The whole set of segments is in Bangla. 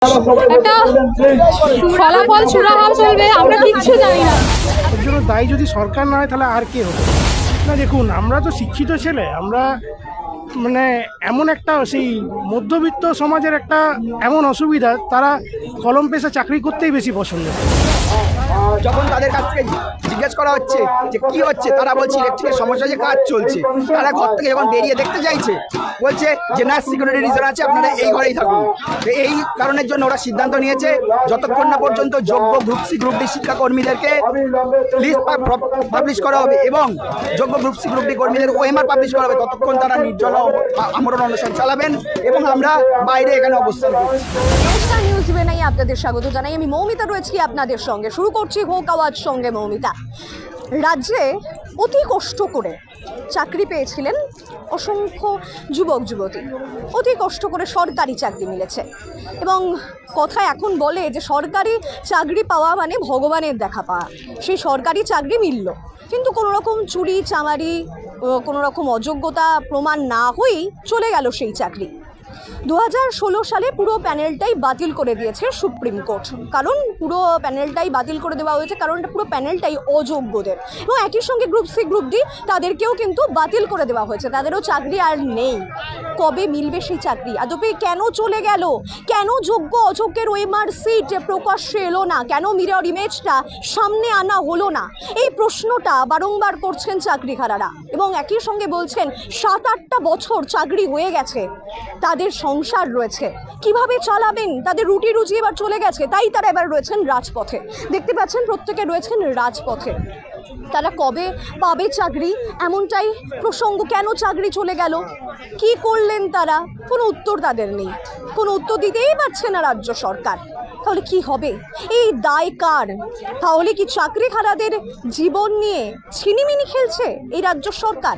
একটা ফলাফল চূড়ান্ত চলবে, আমরা কিচ্ছু জানি না। এর জন্য দায়ী যদি সরকার না হয় তাহলে আর কে হবে? না দেখুন, আমরা তো শিক্ষিত ছেলে, আমরা মানে এমন একটা সেই মধ্যবিত্ত সমাজের একটা এমন অসুবিধা, তারা কলম পেশা চাকরি করতেই বেশি পছন্দ করে। যখন তাদের কাছ থেকে জিজ্ঞেস করা হচ্ছে যে কি হচ্ছে, তারা বলছে ইলেকট্রিকের সমস্যা, যে কাজ চলছে। তারা ঘর থেকে যখন বেরিয়ে দেখতে চাইছে, বলছে যে না, সিকিউরিটি রিজন আছে, আপনারা এই ঘরেই থাকুন। তো এই কারণের জন্য ওরা সিদ্ধান্ত নিয়েছে, যতক্ষণ না পর্যন্ত যোগ্য গ্রুপ সি গ্রুপ ডি শিক্ষাকর্মীদেরকে লিস্ট পাবলিশ করা হবে এবং যোগ্য গ্রুপ সি গ্রুপ ডি কর্মীদের ওএমআর পাবলিশ করা হবে, ততক্ষণ তারা নির্জল আমরণ অনুষ্ঠান চালাবেন এবং আমরা বাইরে এখানে অবস্থান করছি। নমস্কার, নিউজ ইভেনাই আপনাদের স্বাগত জানাই। আমি মৌমিতা রয়েছি আপনাদের সঙ্গে। শুরু করছি হোক আওয়াজ সঙ্গে মৌমিতা। রাজ্যে অতি কষ্ট করে চাকরি পেয়েছিলেন অসংখ্য যুবক যুবতী, অতি কষ্ট করে সরকারি চাকরি মিলেছে এবং কথা এখন বলে যে সরকারি চাকরি পাওয়া মানে ভগবানের দেখা পাওয়া। সেই সরকারি চাকরি মিলল, কিন্তু কোনো রকম চুরি চামারি, কোনো রকম অযোগ্যতা প্রমাণ না হয়েই চলে গেল সেই চাকরি। 2016 সালে পুরো প্যানেলটাই বাতিল করে দিয়েছে সুপ্রিম কোর্ট। কারণ পুরো প্যানেলটাই বাতিল করে দেওয়া হয়েছে, কারণ পুরো প্যানেলটাই অযোগ্যদের, এবং একই সঙ্গে গ্রুপ সি গ্রুপ ডি তাদেরকেও কিন্তু বাতিল করে দেওয়া হয়েছে, তাদেরও চাকরি আর নেই। কবে মিলবে সেই চাকরি? আদপে কেন চলে গেল? কেন যোগ্য অযোগ্যের ওএমআর সিট প্রকাশ্যে এলো না? কেন মিরর ইমেজটা সামনে আনা হলো না? এই প্রশ্নটা বারংবার করছেন চাকরিহারারা এবং একই সঙ্গে বলছেন 7-8টা বছর চাকরি হয়ে গেছে, তাদের সংসার রয়েছে, কিভাবে চালাবেন? তাদের রুটি রুজি এবার চলে গেছে, তাই তারা এবার রয়েছেন রাজপথে। দেখতে পাচ্ছেন প্রত্যেকে রয়েছেন রাজপথে। তারা কবে পাবে চাকরি, এমনটাই প্রসঙ্গ। কেন চাকরি চলে গেল, কি করলেন তারা? কোনো উত্তর তাদের নেই, কোনো উত্তর দিতেই পারছে না রাজ্য সরকার। তাহলে কি হবে? এই দায় কার? তাহলে কি চাকরিহারাদের জীবন নিয়ে ছিনিমিনি খেলছে এই রাজ্য সরকার?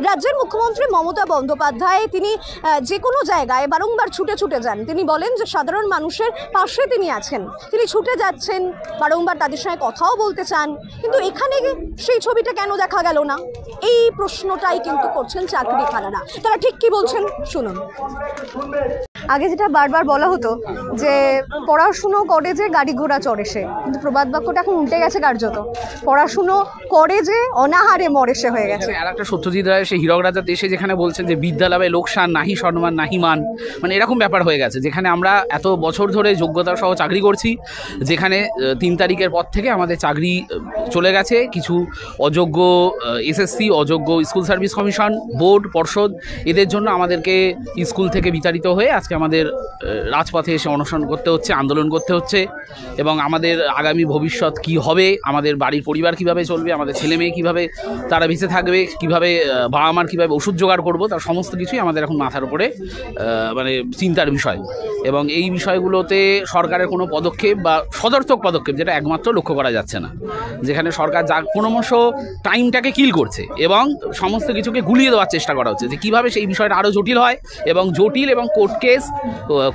রাজ্যের মুখ্যমন্ত্রী মমতা বন্দ্যোপাধ্যায় তিনি যে কোনো জায়গায় বারংবার ছুটে ছুটে যান। তিনি বলেন যে সাধারণ মানুষের পাশে তিনি আছেন, তিনি ছুটে যাচ্ছেন, বারংবার তাদের সঙ্গে কথাও বলতে চান, কিন্তু এখানে সেই ছবিটা কেন দেখা গেল না? এই প্রশ্নটাই কিন্তু করছেন চাকরিহারারা। তারা ঠিক কি বলছেন শুনুন। আগে যেটা বারবার বলা হতো যে পড়াশুনো করে যে গাড়ি ঘোড়া চড়ে সে, কিন্তু প্রবাদ বাক্যটা এখন উল্টে গেছে কার্যত। পড়াশুনো করে যে অনাহারে মরে সে হয়ে গেছে। আর একটা সত্যজিৎ রায় সে হীরক রাজার দেশে যেখানে বলছেন যে বিদ্যালয়ে লোকসান নাহি সম্মান নাহি মান, মানে এরকম ব্যাপার হয়ে গেছে, যেখানে আমরা এত বছর ধরে যোগ্যতা সহ চাকরি করছি, যেখানে 3 তারিখের পর থেকে আমাদের চাকরি চলে গেছে। কিছু অযোগ্য এসএসসি, অযোগ্য স্কুল সার্ভিস কমিশন, বোর্ড, পর্ষদ, এদের জন্য আমাদেরকে স্কুল থেকে বিতাড়িত হয়ে আজকে আমাদের রাজপথে এসে অনশন করতে হচ্ছে, আন্দোলন করতে হচ্ছে। এবং আমাদের আগামী ভবিষ্যৎ কি হবে, আমাদের বাড়ির পরিবার কিভাবে চলবে, আমাদের ছেলে মেয়ে কীভাবে তারা বেঁচে থাকবে, কীভাবে বাবা মার কীভাবে ওষুধ জোগাড় করবো, তার সমস্ত কিছুই আমাদের এখন মাথার উপরে মানে চিন্তার বিষয়। এবং এই বিষয়গুলোতে সরকারের কোনো পদক্ষেপ বা সদর্থক পদক্ষেপ, যেটা একমাত্র লক্ষ্য করা যাচ্ছে না, যেখানে সরকার যা ক্রমশ টাইমটাকে কিল করছে এবং সমস্ত কিছুকে গুলিয়ে দেওয়ার চেষ্টা করা হচ্ছে, যে কীভাবে সেই বিষয়টা আরও জটিল হয় এবং জটিল এবং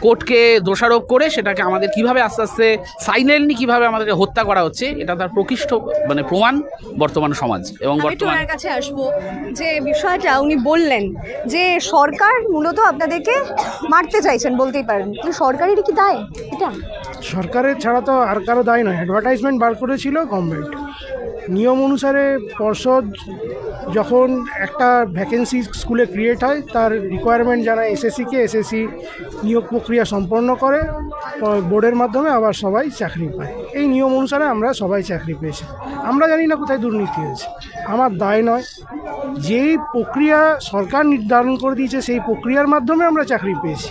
কোর্টকে দোষারোপ করে সেটাকে আমাদের কিভাবে আস্তে আস্তে সাইলেন্টলি কিভাবে আমাদেরকে হত্যা করা হচ্ছে, এটা তার প্রকৃষ্ট মানে প্রমাণ বর্তমান সমাজ। এবং বর্তমান কাছে আসবো যে বিষয়টা উনি বললেন যে সরকার মূলত আপনাদেরকে মারতে চাইছেন, বলতেই পারেন, কিন্তু সরকারেরই কি দায় এটা? সরকারের ছাড়া তো আর কারো দায় নয়। অ্যাডভার্টাইজমেন্ট বার করেছিল গভর্নমেন্ট, নিয়ম অনুসারে পর্ষদ যখন একটা ভ্যাকেন্সি স্কুলে ক্রিয়েট হয়, তার রিকোয়ারমেন্ট জানায় এসএসসিকে, এসএসসি নিয়োগ প্রক্রিয়া সম্পন্ন করে বোর্ডের মাধ্যমে, আবার সবাই চাকরি পায়। এই নিয়ম অনুসারে আমরা সবাই চাকরি পেয়েছি। আমরা জানি না কোথায় দুর্নীতি হয়েছে, আমার দায় নয়। যেই প্রক্রিয়া সরকার নির্ধারণ করে দিয়েছে সেই প্রক্রিয়ার মাধ্যমে আমরা চাকরি পেয়েছি।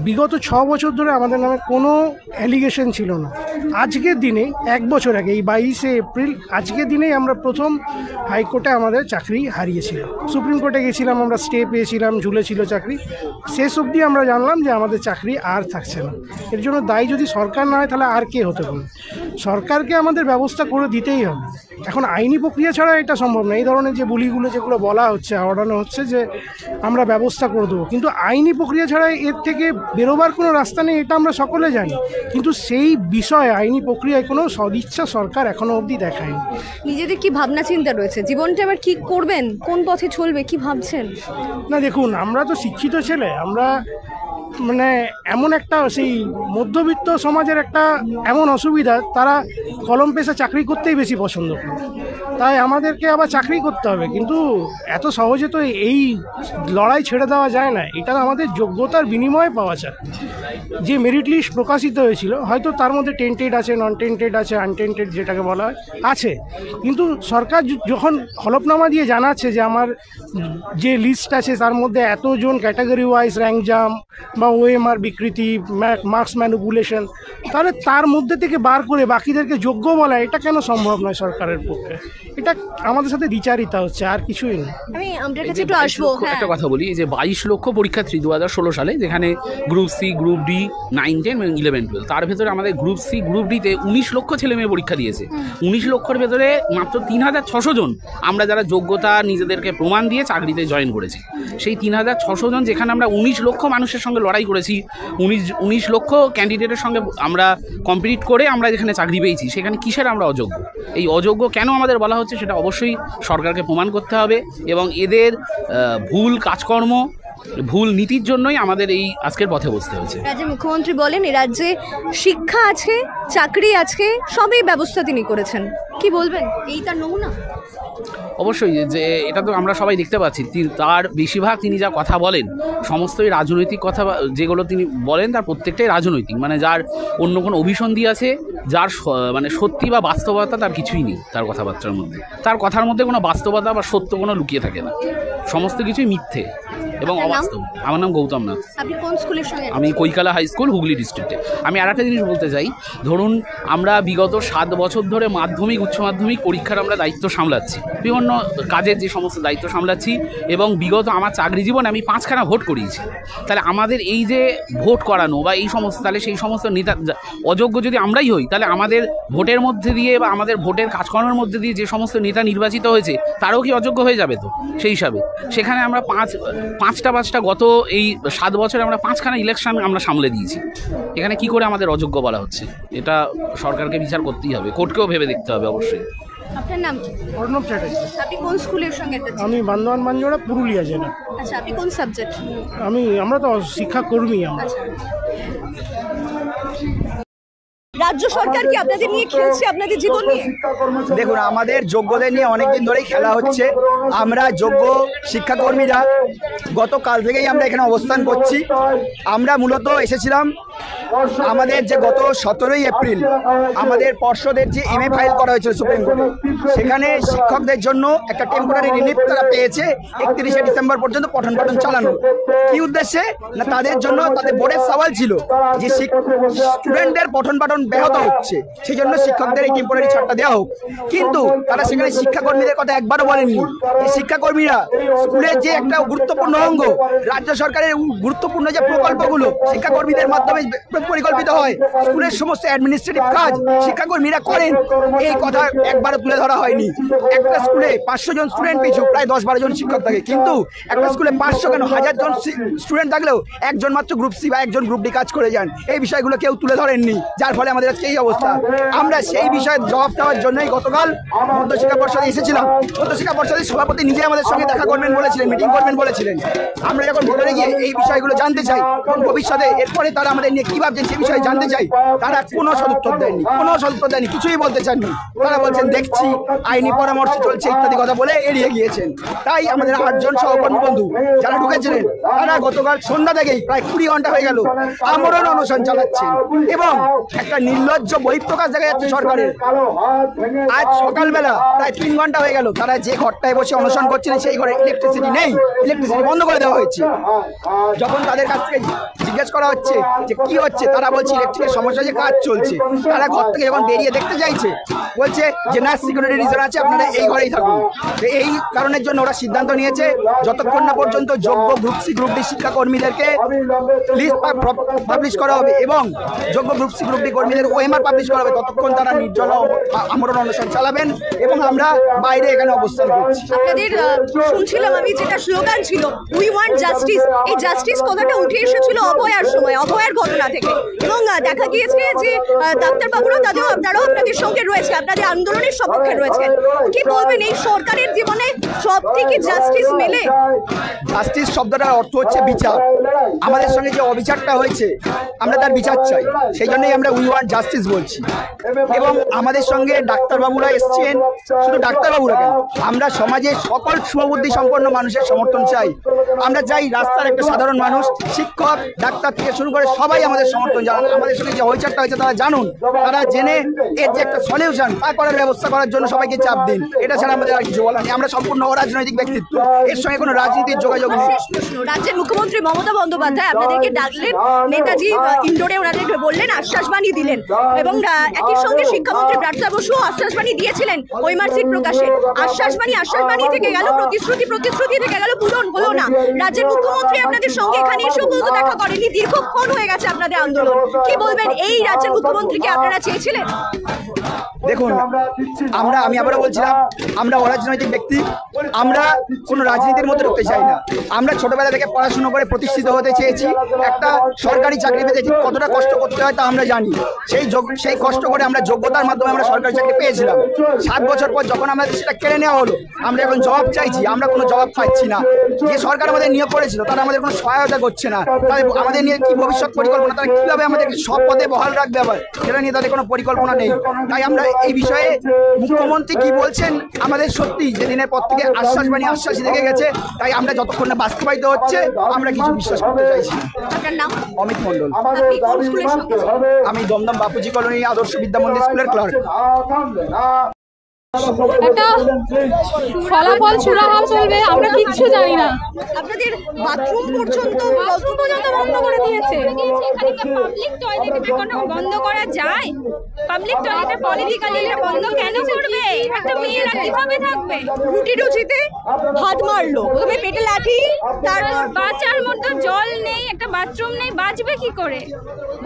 বিগত 6 বছর ধরে আমাদের নামে কোনো অ্যালিগেশন ছিল না। আজকের দিনে 1 বছর আগে, এই 22শে এপ্রিল, আজকের দিনেই আমরা প্রথম হাইকোর্টে আমাদের চাকরি হারিয়েছিলাম। সুপ্রিম কোর্টে গেছিলাম, আমরা স্টে পেয়েছিলাম, ঝুলেছিল চাকরি। শেষ অবধি আমরা জানলাম যে আমাদের চাকরি আর থাকছে না। এর জন্য দায়ী যদি সরকার না হয় তাহলে আর কে হতে পারে? সরকারকে আমাদের ব্যবস্থা করে দিতেই হবে। এখন আইনি প্রক্রিয়া ছাড়া এটা সম্ভব না। এই ধরনের যে বুলিগুলো যেগুলো বলা হচ্ছে, আওড়ানো হচ্ছে যে আমরা ব্যবস্থা করে দেবো, কিন্তু আইনি প্রক্রিয়া ছাড়া এর থেকে বেরোবার কোনো রাস্তা নেই, এটা আমরা সকলে জানি। কিন্তু সেই বিষয়ে আইনি প্রক্রিয়ায় কোনো সদিচ্ছা সরকার এখনো অবধি দেখায়নি। নিজেদের কি ভাবনা চিন্তা রয়েছে? জীবনটা আবার কি করবেন, কোন পথে চলবে, কি ভাবছেন? না দেখুন, আমরা তো শিক্ষিত ছেলে, আমরা মানে এমন একটা সেই মধ্যবিত্ত সমাজের একটা এমন অসুবিধা, তারা কলম পেশা চাকরি করতেই বেশি পছন্দ করে। তাই আমাদেরকে আবার চাকরি করতে হবে, কিন্তু এত সহজে তো এই লড়াই ছেড়ে দেওয়া যায় না। এটা আমাদের যোগ্যতার বিনিময়ে পাওয়া যায়। যে মেরিট লিস্ট প্রকাশিত হয়েছিল, হয়তো তার মধ্যে টেন্টেড আছে, নন টেন্টেড আছে, আনটেন্টেড যেটাকে বলা হয় আছে, কিন্তু সরকার যখন হলফনামা দিয়ে জানাচ্ছে যে আমার যে লিস্ট আছে তার মধ্যে এতজন ক্যাটাগরি ওয়াইজ র্যাঙ্ক জাম বা ওএমআর বিকৃতি, মার্কস ম্যানিপুলেশন, তাহলে তার মধ্যে থেকে বার করে বাকিদেরকে যোগ্য বলা, এটা কেন সম্ভব নয় সরকারের পক্ষে? এটা আমাদের সাথে দ্বিচারিতা হচ্ছে, আর কিছুই না। আমি আমাদের কাছে একটু আসবো। একটা কথা বলি, যে 22 লক্ষ পরীক্ষার্থী 2016 সালে, যেখানে গ্রুপ সি, গ্রুপ ডি, 9, 10 এবং 11, 12, তার ভেতরে আমাদের গ্রুপ সি, গ্রুপ ডিতে 19 লক্ষ ছেলে মেয়ে পরীক্ষা দিয়েছে। 19 লক্ষের ভেতরে মাত্র 3600 জন আমরা যারা যোগ্যতা নিজেদেরকে প্রমাণ দিয়ে চাকরিতে জয়েন করেছি। সেই 3600 জন, যেখানে আমরা 19 লক্ষ মানুষের সঙ্গে লড়াই করেছি, 19 লক্ষ ক্যান্ডিডেটের সঙ্গে আমরা কম্পিট করে আমরা যেখানে চাকরি পেয়েছি, সেখানে কিসের আমরা অযোগ্য? এই অযোগ্য কেন আমাদের বলা হচ্ছে সেটা অবশ্যই সরকারকে প্রমাণ করতে হবে, এবং এদের ভুল কাজকর্ম, ভুল নীতির জন্যই আমাদের এই আজকের পথে বসতে হয়েছে। রাজ্যের মুখ্যমন্ত্রী বলেন এই রাজ্যে শিক্ষা আছে, চাকরি আছে, সবই ব্যবস্থা তিনি করেছেন। কি বলবেন, এই তার নমুনা? অবশ্যই, যে এটা তো আমরা সবাই দেখতে পাচ্ছি, তার বেশিরভাগ তিনি যা কথা বলেন সমস্তই রাজনৈতিক কথা, যেগুলো তিনি বলেন তার প্রত্যেকটাই রাজনৈতিক, মানে যার অন্য কোনো অভিসন্ধি আছে, যার মানে সত্যি বা বাস্তবতা তার কিছুই নেই তার কথাবার্তার মধ্যে। তার কথার মধ্যে কোনো বাস্তবতা বা সত্য কোনো লুকিয়ে থাকে না, সমস্ত কিছুই মিথ্যে এবং অবাস্তব। আমার নাম গৌতম নাথ। আপনি কোন স্কুলের সঙ্গে? আমি কৈকালা হাই স্কুল, হুগলি ডিস্ট্রিক্টে। আমি আর একটা জিনিস বলতে চাই, ধরুন আমরা বিগত 7 বছর ধরে মাধ্যমিক, উচ্চ মাধ্যমিক পরীক্ষার আমরা দায়িত্ব সামলাচ্ছি, বিভিন্ন কাজের যে সমস্ত দায়িত্ব সামলাচ্ছি, এবং বিগত আমার চাকরি জীবনে আমি 5খানা ভোট করিয়েছি। তাহলে আমাদের এই যে ভোট করানো বা এই সমস্ত, তাহলে সেই সমস্ত নেতা অযোগ্য যদি আমরাই হই, তাহলে আমাদের ভোটের মধ্যে দিয়ে বা আমাদের ভোটের কাজকর্মের মধ্যে দিয়ে যে সমস্ত নেতা নির্বাচিত হয়েছে তারাও কি অযোগ্য হয়ে যাবে? তো সেই হিসাবে সেখানে আমরা পাঁচটা গত এই 7 বছরে আমরা 5খানা ইলেকশন আমরা সামলে দিয়েছি। এখানে কি করে আমাদের অযোগ্য বলা হচ্ছে? এটা সরকারকে বিচার করতেই হবে, কোর্টকেও ভেবে দেখতে হবে অবশ্যই। আপনার নাম কি? অর্ণব চ্যাটার্জি। আপনি কোন স্কুলের সঙ্গে? আমি বান্দোয়ান মানজোড়া, পুরুলিয়া জেলা। আচ্ছা, আপনি কোন সাবজেক্ট? আমরা তো শিক্ষাকর্মী। আচ্ছা, রাজ্য সরকার কি আপনাদের নিয়ে খেলছে, আপনাদের জীবন নিয়ে? দেখুন, আমাদের যোগ্যদের নিয়ে অনেকদিন ধরেই খেলা হচ্ছে। আমরা যোগ্য শিক্ষাকর্মীরা গতকাল থেকেই আমরা এখানে অবস্থান করছি। আমরা মূলত এসেছিলাম, আমাদের যে গত 17ই এপ্রিল আমাদের পর্ষদের যে MA ফাইল করা হয়েছিল সুপ্রিম কোর্টে, সেখানে শিক্ষকদের জন্য একটা টেম্পোরারি রিলিফ তারা পেয়েছে 31শে ডিসেম্বর পর্যন্ত পঠন পাঠন চালানো। কি উদ্দেশ্যে না, তাদের জন্য তাদের বোর্ডের সওয়াল ছিল যে স্টুডেন্টদের পঠন পাঠন ব্যাহত হচ্ছে, সেই জন্য শিক্ষকদের এই টেম্পোরারি ছাড়টা দেওয়া হোক। কিন্তু তারা সেখানে শিক্ষাকর্মীদের কথা একবারও বলেননি। এই শিক্ষাকর্মীরা স্কুলের যে একটা গুরুত্বপূর্ণ অঙ্গ, রাজ্য সরকারের গুরুত্বপূর্ণ যে প্রকল্পগুলো শিক্ষাকর্মীদের মাধ্যমে পরিকল্পিত হয়, স্কুলের সমস্ত অ্যাডমিনিস্ট্রেটিভ কাজ শিক্ষাকর্মীরা করেন, এই কথা একবারও তুলে ধরা হয়নি। একটা স্কুলে 500 জন স্টুডেন্ট পিছু প্রায় 10-12 জন শিক্ষক থাকে, কিন্তু একটা স্কুলে 500 কেন 1000 জন স্টুডেন্ট থাকলেও একজন মাত্র গ্রুপ সি বা একজন গ্রুপ ডি কাজ করে যান। এই বিষয়গুলো কেউ তুলে ধরেননি, যার ফলে আমাদের আজকে এই অবস্থা। আমরা সেই বিষয়ে জবাব দেওয়ার জন্যই গতকাল মধ্যশিক্ষা পর্ষদে এসেছিলাম। মধ্যশিক্ষা পর্ষদের সভাপতি নিজে আমাদের সঙ্গে দেখা করবেন বলেছিলেন, মিটিং করবেন বলেছিলেন। আমরা যখন ভিতরে গিয়ে এই বিষয়গুলো জানতে চাই এবং ভবিষ্যতে এরপরে তারা আমাদের নিয়ে কী ভাবছেন সে বিষয়ে জানতে চাই, তারা কোনো সদুত্তর দেয়নি, কিছুই বলতে চাননি। তারা বলছেন দেখছি, আইনি পরামর্শ চলছে ইত্যাদি কথা বলে এড়িয়ে গিয়েছেন। তাই আমাদের 8 জন সহকর্মী বন্ধু যারা ঢুকেছিলেন, তারা গতকাল সন্ধ্যা থেকেই প্রায় 20 ঘন্টা হয়ে গেল আমরণ অনশন চালাচ্ছেন, এবং একটা নির্লজ্জ বহিঃপ্রকাশ দেখা যাচ্ছে সরকারের। আজ সকালবেলা প্রায় 3 ঘন্টা হয়ে গেল তারা যে ঘরটায় বসে অনশন করছিলেন সেই ঘরে ইলেকট্রিসিটি নেই, ইলেকট্রিসিটি বন্ধ করে দেওয়া হয়েছে। যখন তাদের কাছ থেকে জিজ্ঞেস করা হচ্ছে যে কি হচ্ছে, তারা বলছে ইলেকট্রিকের সমস্যা, যে কাজ চলছে। তারা ঘর থেকে যখন বেরিয়ে দেখতে চাইছে, বলছে যে না, সিকিউরিটি রিজন আছে, আপনারা এই ঘরেই থাকুন। এই কারণের জন্য ওরা সিদ্ধান্ত নিয়েছে যতক্ষণ না পর্যন্ত যোগ্য গ্রুপ সি, গ্রুপ ডি শিক্ষাকর্মীদেরকে লিস্ট পাবলিশ করা হবে এবং যোগ্য গ্রুপ সি, গ্রুপ ডি কর্মীদের আমাদের ওএমআর পাবলিশ করা হবে ততক্ষণ তারা নির্জলা আমরণ অনশন চালাবেন এবং আমরা বাইরে এখানে অবস্থান করছি। আপনাদের শুনছিলাম আমি যেটা স্লোগান ছিল উই ওয়ান্ট জাস্টিস, এই জাস্টিস কথাটা উঠে এসেছিল অভয়ার সময়, অভয়ার ঘটনা থেকে, এবং দেখা গিয়েছে যে ডাক্তারবাবুরাও আপনারাও আপনাদের সঙ্গে রয়েছে, আপনাদের আন্দোলনের সপক্ষে রয়েছেন। কি বলবেন এই সরকারের জীবনে সব থেকে জাস্টিস মেলে? জাস্টিস শব্দটার অর্থ হচ্ছে বিচার। আমাদের সঙ্গে যে অবিচারটা হয়েছে আমরা তার বিচার চাই, সেই জন্যই আমরা উই ওয়ান্ট জাস্টিস বলছি। এবং আমাদের সঙ্গে ডাক্তারবাবুরা এসছেন, শুধু ডাক্তারবাবুরা কেন, আমরা সমাজের সকল শুভবুদ্ধি সম্পন্ন মানুষের সমর্থন চাই। আমরা চাই রাস্তার একটা সাধারণ মানুষ, শিক্ষক, ডাক্তার থেকে শুরু করে সবাই আমাদের সমর্থন জানান। আমাদের সঙ্গে যে অবিচারটা হয়েছে তারা জানুন, তারা জেনে এর যে একটা সলিউশন তা করার ব্যবস্থা করার জন্য সবাইকে চাপ দিন। এটা ছাড়া আমাদের আর কিছু বলার নেই। আমরা সম্পূর্ণ অরাজনৈতিক ব্যক্তিত্ব, এর সঙ্গে কোনো রাজনীতির যোগাযোগ নেই। রাজ্যের মুখ্যমন্ত্রী মমতা বন্দ্যোপাধ্যায় আপনাদেরকে ডাকলেন, নেতাজি ইন্ডোরে ওনাদেরকে বললেন, আশ্বাসবাণী দিলেন, এবং একই সঙ্গে শিক্ষামন্ত্রী ব্রাত্য বসু আশ্বাসবাণী দিয়েছিলেন ওই মার্কশিট প্রকাশে। আশ্বাসবাণী থেকে গেল, প্রতিশ্রুতি থেকে গেল, পূরণ হলো না। রাজ্যের মুখ্যমন্ত্রী আপনাদের সঙ্গে এখানে এসেও বলতে দেখা করেনি, দীর্ঘক্ষণ হয়ে গেছে আপনাদের আন্দোলন। কি বলবেন এই রাজ্যের মুখ্যমন্ত্রীকে আপনারা চেয়েছিলেন? দেখুন, আমি আবারও বলছিলাম, আমরা অরাজনৈতিক ব্যক্তি, আমরা কোনো রাজনীতির মধ্যে ঢুকতে চাই না। আমরা ছোটবেলা থেকে পড়াশুনো করে প্রতিষ্ঠিত হতে চেয়েছি, একটা সরকারি চাকরি পেতে কতটা কষ্ট করতে হয় তা আমরা জানি। সেই কষ্ট করে আমরা যোগ্যতার মাধ্যমে আমরা সরকারি চাকরি পেয়েছিলাম। 7 বছর পর যখন আমাদের সেটা কেড়ে নেওয়া হলো, আমরা এখন জবাব চাইছি, আমরা কোনো জবাব পাচ্ছি না। যে সরকার আমাদের নিয়োগ করেছিল তারা আমাদের কোনো সহায়তা করছে না। তাদের আমাদের নিয়ে কি ভবিষ্যৎ পরিকল্পনা, তারা কীভাবে আমাদেরকে সব পদে বহাল রাখবে আবার, সেটা নিয়ে তাদের কোনো পরিকল্পনা নেই। তাই আমরা এই বিষয়ে মুখ্যমন্ত্রী কি বলছেন, আমাদের সত্যি যেদিনের পর থেকে আশ্বাসই থেকে গেছে, তাই আমরা যতক্ষণ না বাস্তবায়িত হচ্ছে আমরা কিছু বিশ্বাস করতে চাইছি। আপনার নাম? অমিত মণ্ডল। আপনি কোন স্কুলের সঙ্গে? আমি দমদম বাপুজি কলোনি আদর্শ বিদ্যা মন্দির স্কুলের ক্লার্ক। একটা ফলাফল সুরাহা চলবে, আমরা কিচ্ছু জানি না। আপনাদের বাথরুম পর্যন্ত বন্ধ করে দিয়েছে। পাবলিক টয়লেটে বন্ধ করা যায়? পাবলিক টয়লেটে পলিটিক্যালি এটা বন্ধ কেন করবে? একটা মেয়েরা কিভাবে থাকবে? রুটিতে হাত মারলো, প্রথমে পেটে লাঠি, তারপর বাঁচার মতো জল নেই, একটা বাথরুম নেই, বাঁচবে কি করে?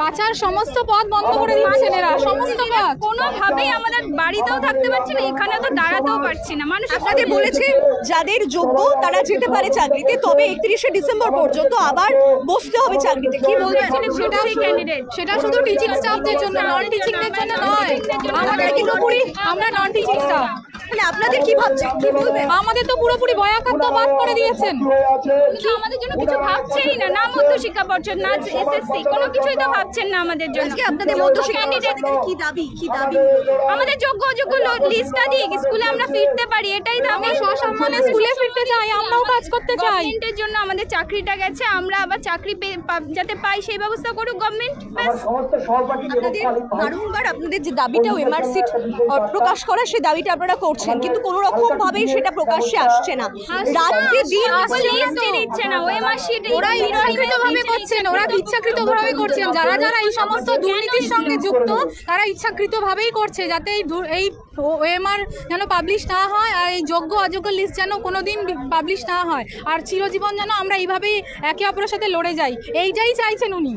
বাঁচার সমস্ত পথ বন্ধ করে দিচ্ছেন এরা, সমস্ত পথ। কোনোভাবেই আমাদের বাড়িতেও থাকতে পারছি না, এখানে তো দাঁড়াতেও পারছি না। মানুষ আপনাদের বলেছে যাদের যোগ্য তারা যেতে পারে চাকরিতে, তবে 31শে ডিসেম্বর পর্যন্ত আবার বসতে হবে চাকরিতে। কি বলবেন? সেটা শুধু টিচিং স্টাফদের জন্য, নন টিচিংদের জন্য নয়। আমরা নন টিচিং স্টাফ। মানে আপনাদের কি ভাবছেন, কি বলবেন? আমাদের তো পুরোপুরি বয়াকাত্য বাদ করে দিয়েছেন। আমাদের জন্য কিছু ভাবছেনই না, না মধ্য শিক্ষা পর্ষদ, না এসএসসি, কোনো কিছুই তো ভাবছেন না আমাদের জন্য। আজকে আপনাদের মধ্য শিক্ষা কি দাবি? আমাদের যোগ্য লিস্টটা দিয়ে স্কুলে আমরা ফিরতে পারি, এটাই দাবি। সসম্মানে স্কুলে ফিরতে চাই, আমরাও কাজ করতে চাই। গভর্নমেন্টের জন্য আমাদের চাকরিটা গেছে, আমরা আবার চাকরি যাতে পাই সেই ব্যবস্থা করুক গভর্নমেন্ট। আপনাদের বারংবার আপনাদের যে দাবিটা ওএমআরসিট প্রকাশ করা, সেই দাবিটা আপনারা করছেন, কিন্তু কোনো রকম ভাবেই সেটা প্রকাশ্যে আসছে না। রাজ্যে দিন দিচ্ছে না ওএমআরসিট, ওরা ইচ্ছাকৃতভাবে করছেন, ওরা ইচ্ছাকৃতভাবেই করছেন। যারা এই সমস্ত দুর্নীতির সঙ্গে যুক্ত তারা ইচ্ছাকৃতভাবেই করছে, যাতে এই ওএমআর যেন পাবলিশ না হয়, আর এই যোগ্য অযোগ্য লিস্ট যেন কোনোদিন পাবলিশ না হয়, আর চিরজীবন যেন আমরা এইভাবেই একে অপরের সাথে লড়ে যাই, এইটাই চাইছেন উনি।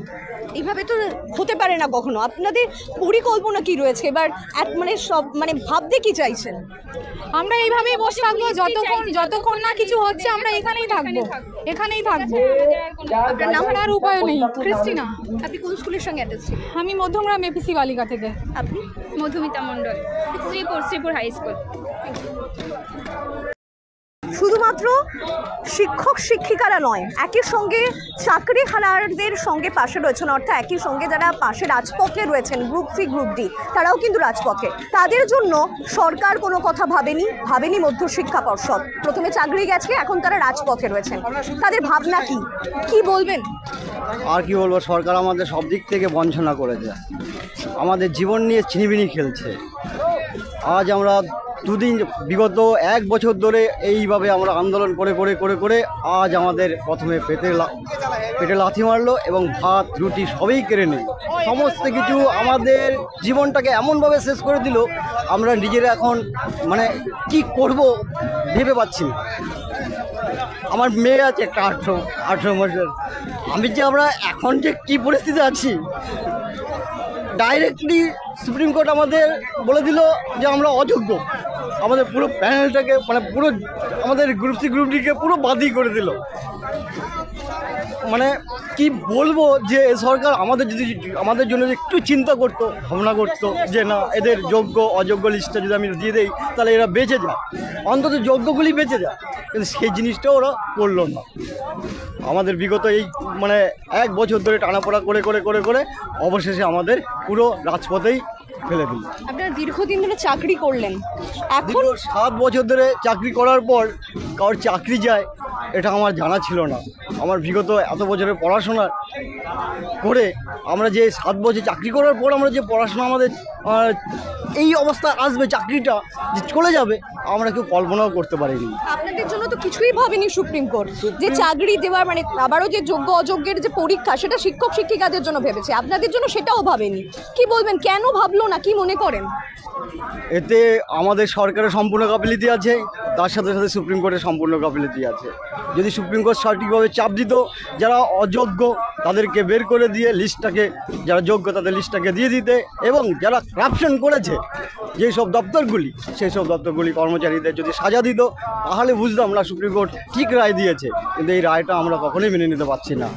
এইভাবে তো হতে পারে না কখনো। আপনাদের পরিকল্পনা কি রয়েছে এবার? ভাবতে কি চাইছেন? আমরা এইভাবেই বসে থাকবো যতক্ষণ না কিছু হচ্ছে। আমরা এখানেই থাকবো। আপনার নাম? আর উপায় নেই। ক্রিস্টিনা। আপনি কোন স্কুলের সঙ্গে অ্যাটাচ ছিলেন? আমি মধ্যমগ্রাম এপিসি বালিকা থেকে। আপনি? মধুমিতা মণ্ডল, শ্রীপুর হাই স্কুল। শুধুমাত্র শিক্ষক শিক্ষিকারা নয়, একই সঙ্গে চাকরিহারাদের সঙ্গে পাশে রয়েছেন, অর্থাৎ একই সঙ্গে যারা পাশে রাজপথে রয়েছেন, গ্রুপ সি গ্রুপ ডি, তারাও কিন্তু রাজপথে। তাদের জন্য সরকার কোনো কথা ভাবেনি মধ্য শিক্ষা পর্ষদ। প্রথমে চাকরি গেছে, এখন তারা রাজপথে রয়েছেন। তাদের ভাবনা কি বলবেন? আর কি বলবো, সরকার আমাদের সব দিক থেকে বঞ্চনা করেছে, আমাদের জীবন নিয়ে ছিনিমিনি খেলছে। আজ আমরা বিগত 1 বছর ধরে এইভাবে আমরা আন্দোলন করে আজ আমাদের প্রথমে পেটে লাথি মারলো এবং ভাত রুটি সবই কেড়ে নিল। সমস্ত কিছু আমাদের জীবনটাকে এমনভাবে শেষ করে দিল, আমরা নিজেরা এখন কি করব ভেবে পাচ্ছি না। আমার মেয়ে আছে একটা 18 বছর। আমরা এখন যে কী পরিস্থিতি আছি ডাইরেক্টলি সুপ্রিম কোর্ট আমাদের বলে দিল যে আমরা অযোগ্য। আমাদের পুরো প্যানেলটাকে মানে পুরো আমাদের গ্রুপ সি গ্রুপ ডিকে পুরো বাদই করে দিল। মানে কি বলবো যে সরকার আমাদের জন্য যদি একটু চিন্তা করতো, ভাবনা করতো যে না এদের যোগ্য অযোগ্য লিস্টটা যদি আমি দিয়ে দেই তাহলে এরা বেঁচে যায়, অন্তত যোগ্যগুলি বেঁচে যায়, কিন্তু সেই জিনিসটাও ওরা করলো না। আমাদের বিগত এই মানে 1 বছর ধরে টানাপোড়া করে করে করে করে অবশেষে আমাদের পুরো রাজপথেই ফেলে দিল। আপনারা দীর্ঘদিন ধরে চাকরি করলেন, এখন 7 বছর ধরে চাকরি করার পর কারোর চাকরি যায় এটা আমার জানা ছিল না। আমার বিগত এত বছরের পড়াশোনা করে আমরা যে 7 বছর চাকরি করার পর আমরা যে পড়াশোনা আমাদের এই অবস্থা আসবে, চাকরিটা যে চলে যাবে, আমরা কেউ কল্পনাও করতে পারিনি। আপনাদের জন্য তো কিছুই ভাবেনি সুপ্রিম কোর্ট, যে চাকরি দেওয়ার মানে আবারও যে যোগ্য অযোগ্যের যে পরীক্ষা সেটা শিক্ষক শিক্ষিকাদের জন্য ভেবেছে, আপনাদের জন্য সেটাও ভাবেনি। কি বলবেন, কেন ভাবলো না, কি মনে করেন? এতে আমাদের সরকারের সম্পূর্ণ গাফিলতি আছে, তার সাথে সাথে সুপ্রিম কোর্টের সম্পূর্ণ গাফিলতি আছে। যদি সুপ্রিম কোর্ট সঠিকভাবে চাপ দিত, যারা অযোগ্য তাদেরকে বের করে দিয়ে লিস্টটাকে, যারা যোগ্য তাদের লিস্টটাকে দিয়ে দিতে, এবং যারা করাপশন করেছে যেই সব দপ্তরগুলি, সেই সব দপ্তরগুলি কর্মচারীদের যদি সাজা দিত, তাহলে বুঝতাম না সুপ্রিম কোর্ট ঠিক রায় দিয়েছে। কিন্তু এই রায়টা আমরা কখনোই মেনে নিতে পারছি না।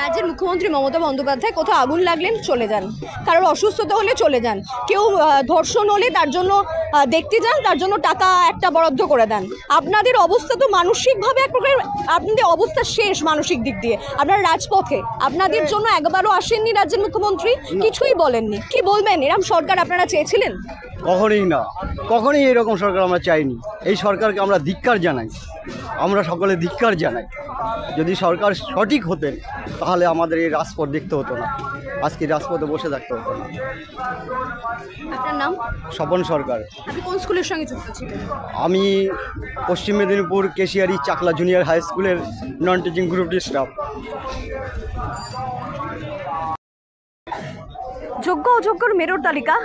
রাজ্যের মুখ্যমন্ত্রী মমতা বন্দ্যোপাধ্যায় কোথাও আগুন লাগলেন চলে যান, কারোর অসুস্থতা হলে চলে যান, কেউ ধর্ষণ হলে তার জন্য দেখতে যান, তার জন্য টাকা একটা বরাদ্দ করে দেন। আপনাদের অবস্থা তো মানসিকভাবে এক প্রকার, আপনাদের অবস্থা শেষ মানসিক দিক দিয়ে। আপনারা রাজপথে, আপনাদের জন্য একবারও আসেননি রাজ্যের মুখ্যমন্ত্রী, কিছুই বলেননি। কি বলবেন, এরকম সরকার আপনারা চেয়েছিলেন? কখনোই না, কখনোই এরকম সরকার আমরা চাইনি। এই সরকারকে আমরা ধিক্কার জানাই, আমরা সকলে ধিক্কার জানাই। যদি সরকার সঠিক হতেন তাহলে আমাদের এই রাজপথ দেখতে হতো না, আজকে রাজপথে বসে থাকতে হতো না। আপনার নাম? স্বপন সরকার। আপনি কোন স্কুলের সঙ্গে যুক্ত ছিলেন? আমি পশ্চিম মেদিনীপুর কেশিয়ারি চাকলা জুনিয়র হাই স্কুলের non teaching group D staff. যোগ্য অযোগ্যর মেরুর তালিকা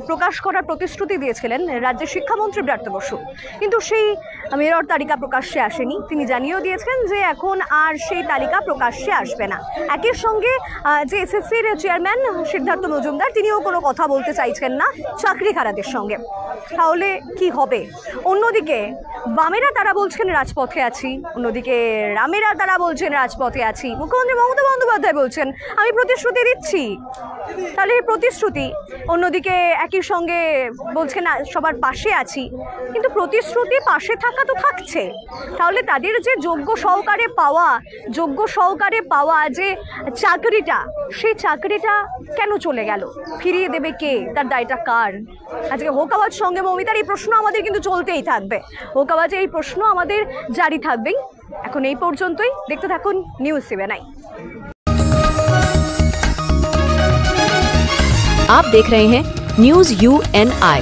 প্রকাশ করার প্রতিশ্রুতি দিয়েছিলেন রাজ্যের শিক্ষামন্ত্রী ব্রাত্য বসু, কিন্তু সেই মেরুর তালিকা প্রকাশ্যে আসেনি। তিনি জানিয়েও দিয়েছেন যে এখন আর সেই তালিকা প্রকাশ্যে আসবে না। একই সঙ্গে যে এসএসসির চেয়ারম্যান সিদ্ধার্থ মজুমদার, তিনিও কোনো কথা বলতে চাইছেন না চাকরিহারাদের সঙ্গে। তাহলে কি হবে? অন্যদিকে বামেরা তারা বলছেন রাজপথে আছি, অন্যদিকে রামেরা তারা বলছেন রাজপথে আছি। মুখ্যমন্ত্রী মমতা বন্দ্যোপাধ্যায় বলছেন আমি প্রতিশ্রুতি দিচ্ছি, তাহলে এই প্রতিশ্রুতি, অন্যদিকে একই সঙ্গে বলছেন সবার পাশে আছি, কিন্তু প্রতিশ্রুতি পাশে থাকা তো থাকছে, তাহলে তাদের যে যোগ্য সহকারে পাওয়া যে চাকরিটা, সেই চাকরিটা কেন চলে গেল? ফিরিয়ে দেবে কে? তার দায়টা কার? আজকে হোক আওয়াজ সঙ্গে মৌমিতার এই প্রশ্ন আমাদের কিন্তু চলতেই থাকবে, হোক আওয়াজে এই প্রশ্ন আমাদের জারি থাকবেই। এখন এই পর্যন্তই, দেখতে থাকুন নিউজ 7i। आप देख रहे हैं न्यूज UNI।